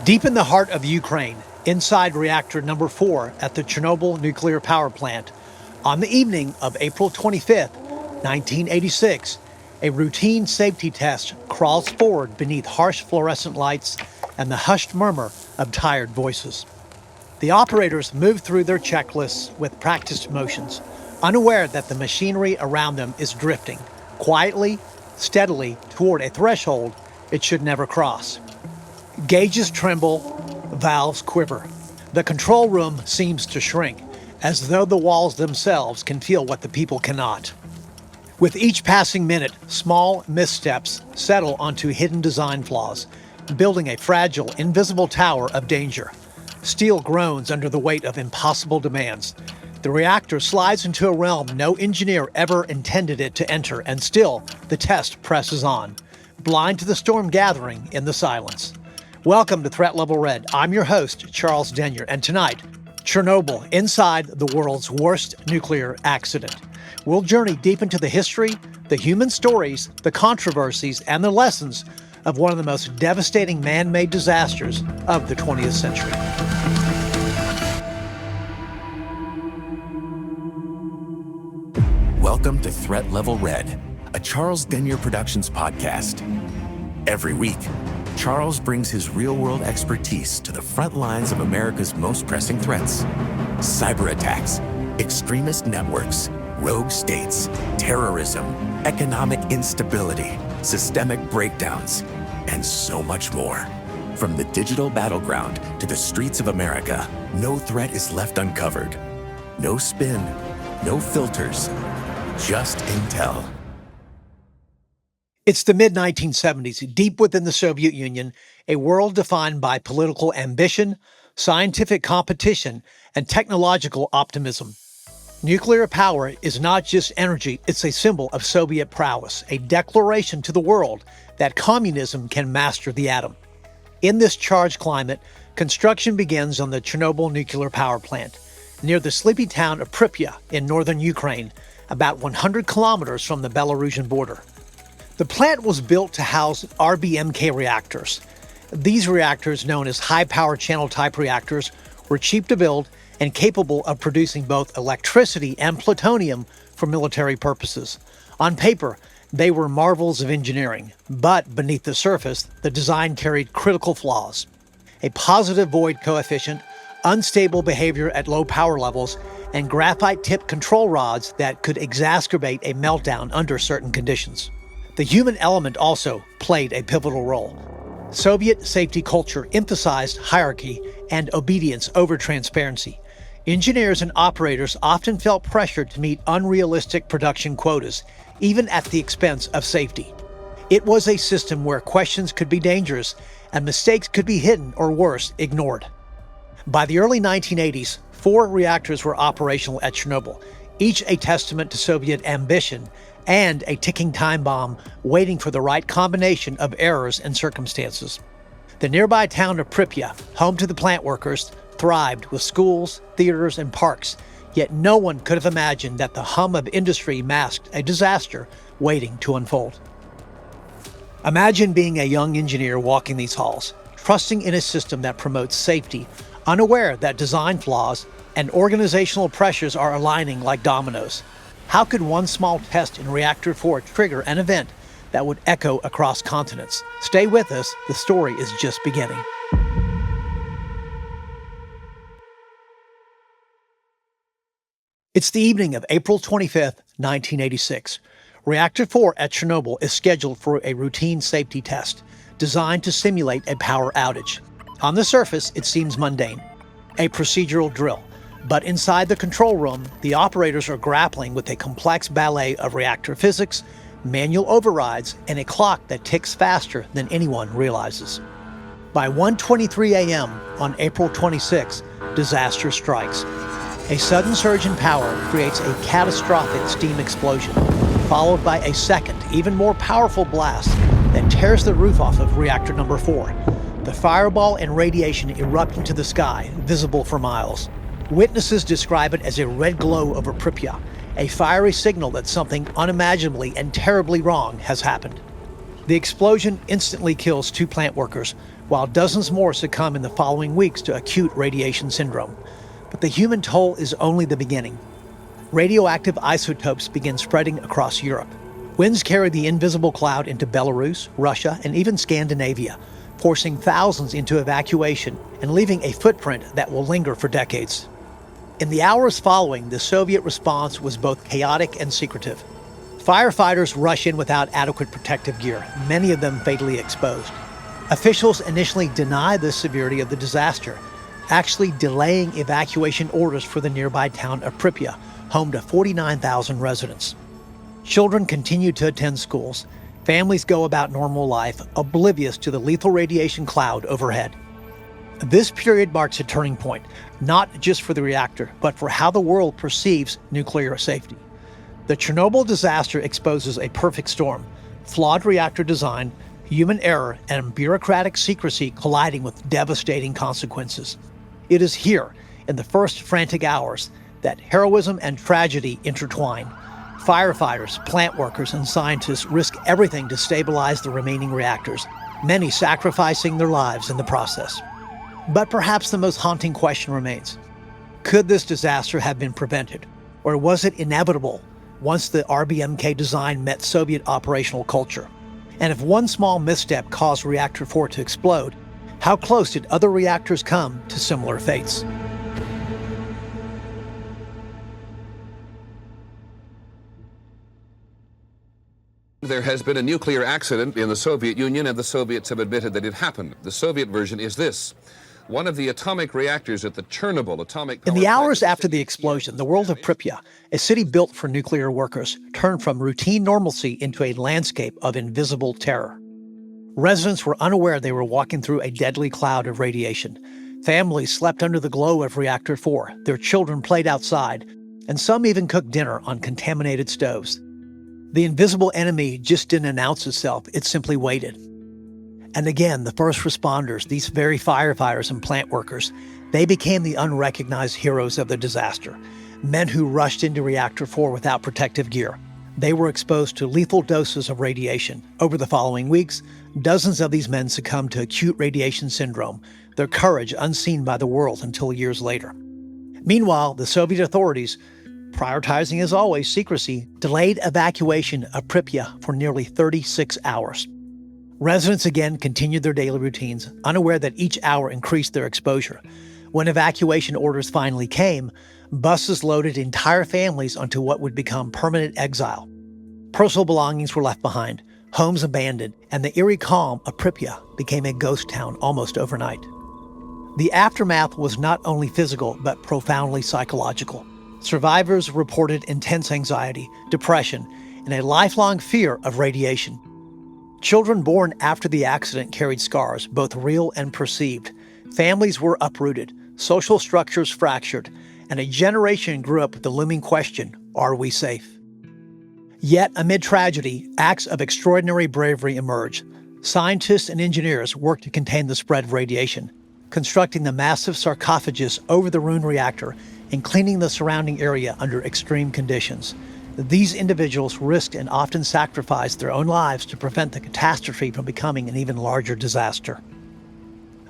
Deep in the heart of Ukraine, inside reactor number 4 at the Chernobyl nuclear power plant, on the evening of April 25th, 1986, a routine safety test crawls forward beneath harsh fluorescent lights and the hushed murmur of tired voices. The operators move through their checklists with practiced motions, unaware that the machinery around them is drifting, quietly, steadily, toward a threshold it should never cross. Gauges tremble, valves quiver. The control room seems to shrink, as though the walls themselves can feel what the people cannot. With each passing minute, small missteps settle onto hidden design flaws, building a fragile, invisible tower of danger. Steel groans under the weight of impossible demands. The reactor slides into a realm no engineer ever intended it to enter, and still, the test presses on, blind to the storm gathering in the silence. Welcome to Threat Level Red. I'm your host, Charles Denyer, and tonight, Chernobyl, inside the world's worst nuclear accident. We'll journey deep into the history, the human stories, the controversies, and the lessons of one of the most devastating man-made disasters of the 20th century. Welcome to Threat Level Red, a Charles Denyer Productions podcast. Every week, Charles brings his real-world expertise to the front lines of America's most pressing threats. Cyber attacks, extremist networks, rogue states, terrorism, economic instability, systemic breakdowns, and so much more. From the digital battleground to the streets of America, no threat is left uncovered. No spin, no filters, just intel. It's the mid-1970s, deep within the Soviet Union, a world defined by political ambition, scientific competition, and technological optimism. Nuclear power is not just energy, it's a symbol of Soviet prowess, a declaration to the world that communism can master the atom. In this charged climate, construction begins on the Chernobyl nuclear power plant, near the sleepy town of Pripyat in northern Ukraine, about 100 kilometers from the Belarusian border. The plant was built to house RBMK reactors. These reactors, known as high-power channel-type reactors, were cheap to build and capable of producing both electricity and plutonium for military purposes. On paper, they were marvels of engineering, but beneath the surface, the design carried critical flaws. A positive void coefficient, unstable behavior at low power levels, and graphite-tipped control rods that could exacerbate a meltdown under certain conditions. The human element also played a pivotal role. Soviet safety culture emphasized hierarchy and obedience over transparency. Engineers and operators often felt pressured to meet unrealistic production quotas, even at the expense of safety. It was a system where questions could be dangerous and mistakes could be hidden or worse, ignored. By the early 1980s, 4 reactors were operational at Chernobyl, each a testament to Soviet ambition and a ticking time bomb waiting for the right combination of errors and circumstances. The nearby town of Pripyat, home to the plant workers, thrived with schools, theaters, and parks, yet no one could have imagined that the hum of industry masked a disaster waiting to unfold. Imagine being a young engineer walking these halls, trusting in a system that promotes safety, unaware that design flaws and organizational pressures are aligning like dominoes. How could one small test in Reactor 4 trigger an event that would echo across continents? Stay with us, the story is just beginning. It's the evening of April 25th, 1986. Reactor 4 at Chernobyl is scheduled for a routine safety test, designed to simulate a power outage. On the surface, it seems mundane, a procedural drill. But inside the control room, the operators are grappling with a complex ballet of reactor physics, manual overrides, and a clock that ticks faster than anyone realizes. By 1:23 a.m. on April 26, disaster strikes. A sudden surge in power creates a catastrophic steam explosion, followed by a second, even more powerful blast that tears the roof off of reactor number 4. The fireball and radiation erupt into the sky, visible for miles. Witnesses describe it as a red glow over Pripyat, a fiery signal that something unimaginably and terribly wrong has happened. The explosion instantly kills 2 plant workers, while dozens more succumb in the following weeks to acute radiation syndrome. But the human toll is only the beginning. Radioactive isotopes begin spreading across Europe. Winds carry the invisible cloud into Belarus, Russia, and even Scandinavia, forcing thousands into evacuation and leaving a footprint that will linger for decades. In the hours following, the Soviet response was both chaotic and secretive. Firefighters rush in without adequate protective gear, many of them fatally exposed. Officials initially deny the severity of the disaster, actually delaying evacuation orders for the nearby town of Pripyat, home to 49,000 residents. Children continue to attend schools. Families go about normal life, oblivious to the lethal radiation cloud overhead. This period marks a turning point, not just for the reactor, but for how the world perceives nuclear safety. The Chernobyl disaster exposes a perfect storm: flawed reactor design, human error, and bureaucratic secrecy colliding with devastating consequences. It is here, in the first frantic hours, that heroism and tragedy intertwine. Firefighters, plant workers, and scientists risk everything to stabilize the remaining reactors, many sacrificing their lives in the process. But perhaps the most haunting question remains: could this disaster have been prevented? Or was it inevitable once the RBMK design met Soviet operational culture? And if one small misstep caused Reactor 4 to explode, how close did other reactors come to similar fates? There has been a nuclear accident in the Soviet Union, and the Soviets have admitted that it happened. The Soviet version is this: one of the atomic reactors at the Chernobyl atomic power In the plant hours in after the city explosion, the world of Pripyat, a city built for nuclear workers, turned from routine normalcy into a landscape of invisible terror. Residents were unaware they were walking through a deadly cloud of radiation. Families slept under the glow of Reactor 4, their children played outside, and some even cooked dinner on contaminated stoves. The invisible enemy just didn't announce itself, it simply waited. And again, the first responders, these very firefighters and plant workers, they became the unrecognized heroes of the disaster. Men who rushed into Reactor 4 without protective gear. They were exposed to lethal doses of radiation. Over the following weeks, dozens of these men succumbed to acute radiation syndrome, their courage unseen by the world until years later. Meanwhile, the Soviet authorities, prioritizing as always secrecy, delayed evacuation of Pripyat for nearly 36 hours. Residents again continued their daily routines, unaware that each hour increased their exposure. When evacuation orders finally came, buses loaded entire families onto what would become permanent exile. Personal belongings were left behind, homes abandoned, and the eerie calm of Pripyat became a ghost town almost overnight. The aftermath was not only physical, but profoundly psychological. Survivors reported intense anxiety, depression, and a lifelong fear of radiation. Children born after the accident carried scars, both real and perceived. Families were uprooted, social structures fractured, and a generation grew up with the looming question, are we safe? Yet, amid tragedy, acts of extraordinary bravery emerged. Scientists and engineers worked to contain the spread of radiation, constructing the massive sarcophagus over the ruined reactor and cleaning the surrounding area under extreme conditions. These individuals risked and often sacrificed their own lives to prevent the catastrophe from becoming an even larger disaster.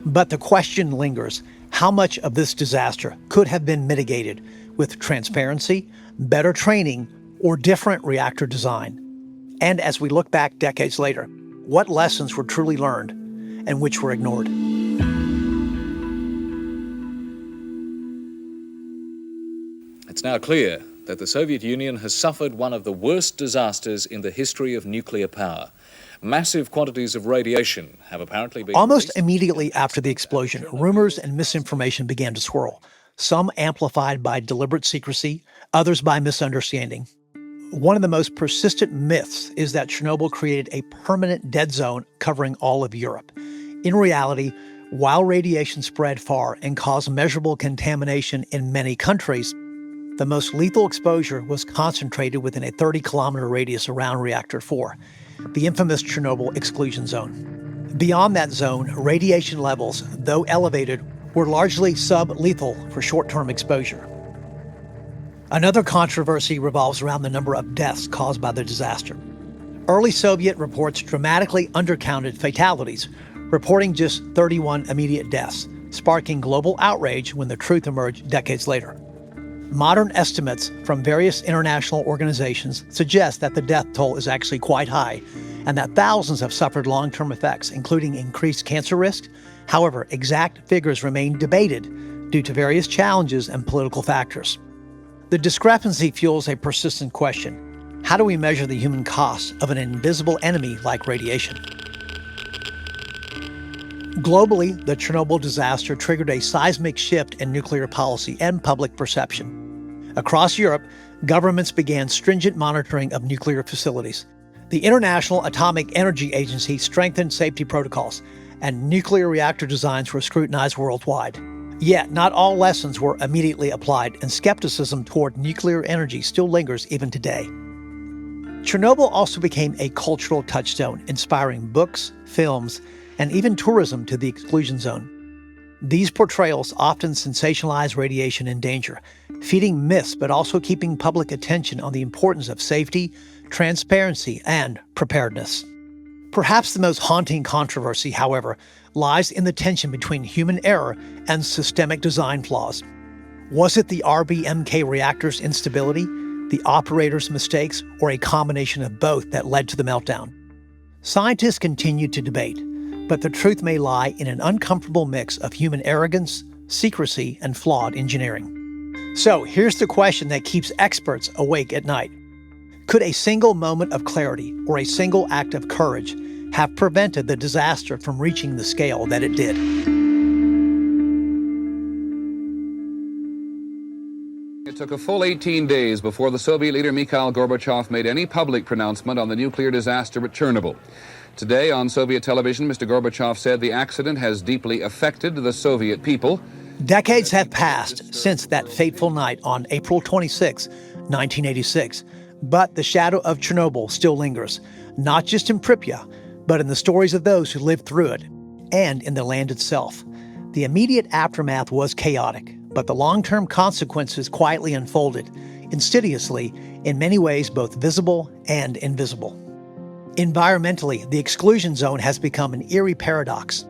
But the question lingers: how much of this disaster could have been mitigated with transparency, better training, or different reactor design? And as we look back decades later, what lessons were truly learned and which were ignored? It's now clear that the Soviet Union has suffered one of the worst disasters in the history of nuclear power. Massive quantities of radiation have apparently been Almost released. immediately after the explosion, rumors and misinformation began to swirl, some amplified by deliberate secrecy, others by misunderstanding. One of the most persistent myths is that Chernobyl created a permanent dead zone covering all of Europe. In reality, while radiation spread far and caused measurable contamination in many countries, the most lethal exposure was concentrated within a 30-kilometer radius around Reactor 4, the infamous Chernobyl exclusion zone. Beyond that zone, radiation levels, though elevated, were largely sub-lethal for short-term exposure. Another controversy revolves around the number of deaths caused by the disaster. Early Soviet reports dramatically undercounted fatalities, reporting just 31 immediate deaths, sparking global outrage when the truth emerged decades later. Modern estimates from various international organizations suggest that the death toll is actually quite high, and that thousands have suffered long-term effects, including increased cancer risk. However, exact figures remain debated due to various challenges and political factors. The discrepancy fuels a persistent question. How do we measure the human cost of an invisible enemy like radiation? Globally, the Chernobyl disaster triggered a seismic shift in nuclear policy and public perception. Across Europe, governments began stringent monitoring of nuclear facilities. The International Atomic Energy Agency strengthened safety protocols, and nuclear reactor designs were scrutinized worldwide. Yet, not all lessons were immediately applied, and skepticism toward nuclear energy still lingers even today. Chernobyl also became a cultural touchstone, inspiring books, films, and even tourism to the exclusion zone. These portrayals often sensationalize radiation and danger, feeding myths but also keeping public attention on the importance of safety, transparency, and preparedness. Perhaps the most haunting controversy, however, lies in the tension between human error and systemic design flaws. Was it the RBMK reactor's instability, the operator's mistakes, or a combination of both that led to the meltdown? Scientists continue to debate, but the truth may lie in an uncomfortable mix of human arrogance, secrecy, and flawed engineering. So here's the question that keeps experts awake at night. Could a single moment of clarity or a single act of courage have prevented the disaster from reaching the scale that it did? It took a full 18 days before the Soviet leader Mikhail Gorbachev made any public pronouncement on the nuclear disaster at Chernobyl. Today on Soviet television, Mr. Gorbachev said the accident has deeply affected the Soviet people. Decades have passed since that fateful night on April 26, 1986, but the shadow of Chernobyl still lingers, not just in Pripyat, but in the stories of those who lived through it, and in the land itself. The immediate aftermath was chaotic, but the long-term consequences quietly unfolded, insidiously, in many ways both visible and invisible. Environmentally, the exclusion zone has become an eerie paradox.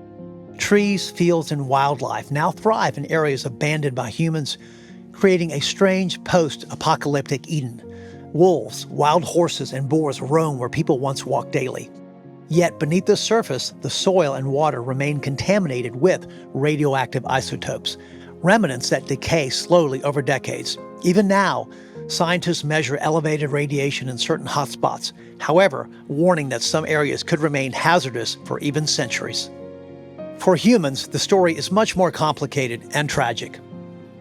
Trees, fields, and wildlife now thrive in areas abandoned by humans, creating a strange post-apocalyptic Eden. Wolves, wild horses, and boars roam where people once walked daily. Yet beneath the surface, the soil and water remain contaminated with radioactive isotopes, remnants that decay slowly over decades. Even now, scientists measure elevated radiation in certain hotspots, however, warning that some areas could remain hazardous for even centuries. For humans, the story is much more complicated and tragic.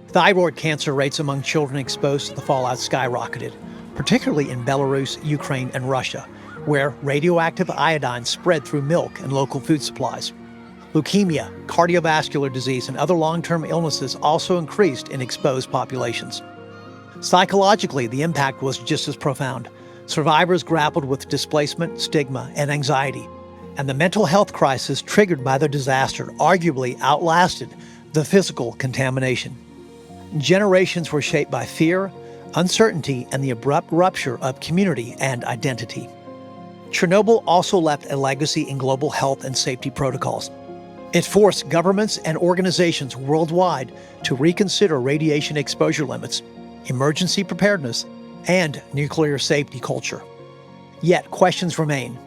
Thyroid cancer rates among children exposed to the fallout skyrocketed, particularly in Belarus, Ukraine, and Russia, where radioactive iodine spread through milk and local food supplies. Leukemia, cardiovascular disease, and other long-term illnesses also increased in exposed populations. Psychologically, the impact was just as profound. Survivors grappled with displacement, stigma, and anxiety, and the mental health crisis triggered by the disaster arguably outlasted the physical contamination. Generations were shaped by fear, uncertainty, and the abrupt rupture of community and identity. Chernobyl also left a legacy in global health and safety protocols. It forced governments and organizations worldwide to reconsider radiation exposure limits, emergency preparedness, and nuclear safety culture. Yet questions remain.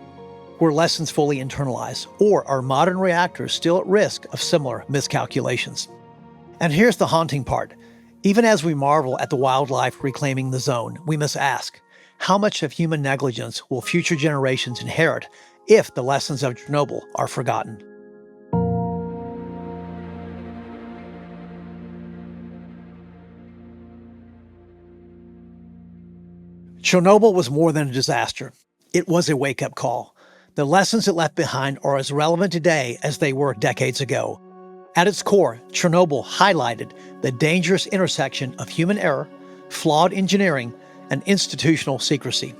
Were lessons fully internalized, or are modern reactors still at risk of similar miscalculations? And here's the haunting part. Even as we marvel at the wildlife reclaiming the zone, we must ask, how much of human negligence will future generations inherit if the lessons of Chernobyl are forgotten? Chernobyl was more than a disaster. It was a wake-up call. The lessons it left behind are as relevant today as they were decades ago. At its core, Chernobyl highlighted the dangerous intersection of human error, flawed engineering, and institutional secrecy.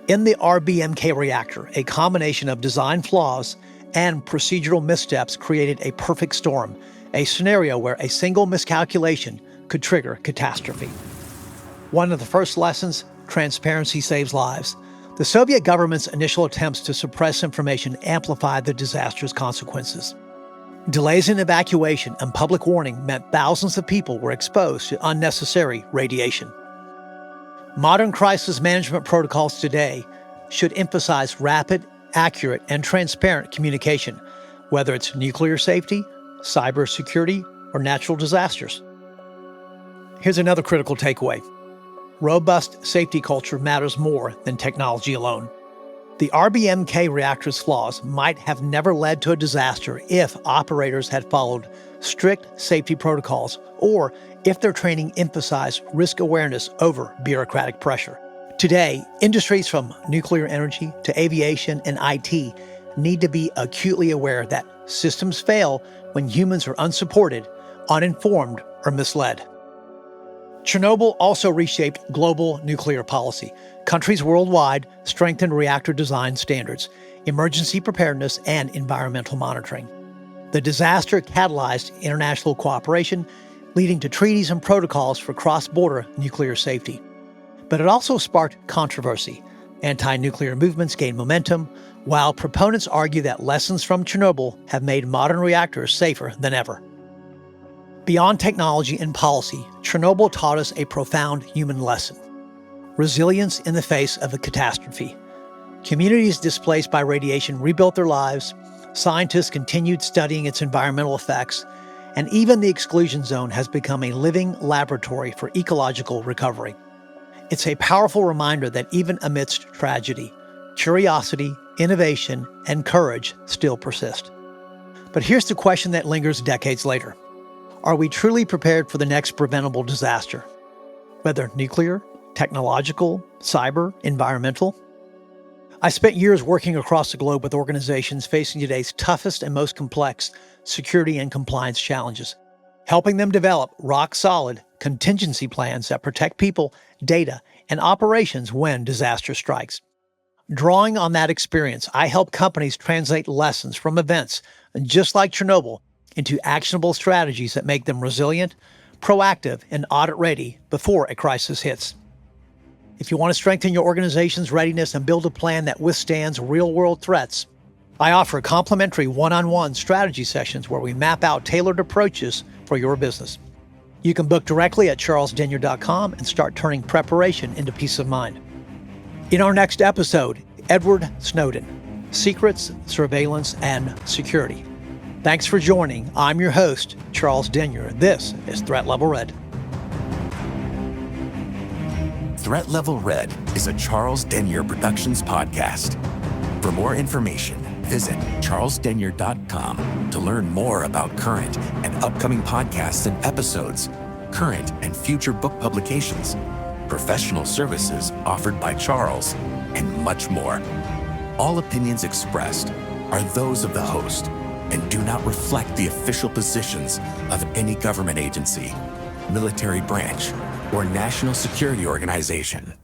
In the RBMK reactor, a combination of design flaws and procedural missteps created a perfect storm, a scenario where a single miscalculation could trigger catastrophe. One of the first lessons: transparency saves lives. The Soviet government's initial attempts to suppress information amplified the disaster's consequences. Delays in evacuation and public warning meant thousands of people were exposed to unnecessary radiation. Modern crisis management protocols today should emphasize rapid, accurate, and transparent communication, whether it's nuclear safety, cybersecurity, or natural disasters. Here's another critical takeaway. Robust safety culture matters more than technology alone. The RBMK reactor's flaws might have never led to a disaster if operators had followed strict safety protocols or if their training emphasized risk awareness over bureaucratic pressure. Today, industries from nuclear energy to aviation and IT need to be acutely aware that systems fail when humans are unsupported, uninformed, or misled. Chernobyl also reshaped global nuclear policy. Countries worldwide strengthened reactor design standards, emergency preparedness, and environmental monitoring. The disaster catalyzed international cooperation, leading to treaties and protocols for cross-border nuclear safety. But it also sparked controversy. Anti-nuclear movements gained momentum, while proponents argue that lessons from Chernobyl have made modern reactors safer than ever. Beyond technology and policy, Chernobyl taught us a profound human lesson: resilience in the face of a catastrophe. Communities displaced by radiation rebuilt their lives, scientists continued studying its environmental effects, and even the exclusion zone has become a living laboratory for ecological recovery. It's a powerful reminder that even amidst tragedy, curiosity, innovation, and courage still persist. But here's the question that lingers decades later. Are we truly prepared for the next preventable disaster? Whether nuclear, technological, cyber, environmental? I spent years working across the globe with organizations facing today's toughest and most complex security and compliance challenges, helping them develop rock-solid contingency plans that protect people, data, and operations when disaster strikes. Drawing on that experience, I help companies translate lessons from events just like Chernobyl into actionable strategies that make them resilient, proactive, and audit-ready before a crisis hits. If you want to strengthen your organization's readiness and build a plan that withstands real-world threats, I offer complimentary one-on-one strategy sessions where we map out tailored approaches for your business. You can book directly at charlesdenyer.com and start turning preparation into peace of mind. In our next episode, Edward Snowden, Secrets, Surveillance, and Security. Thanks for joining. I'm your host, Charles Denyer. This is Threat Level Red. Threat Level Red is a Charles Denyer Productions podcast. For more information, visit charlesdenyer.com to learn more about current and upcoming podcasts and episodes, current and future book publications, professional services offered by Charles, and much more. All opinions expressed are those of the host and do not reflect the official positions of any government agency, military branch, or national security organization.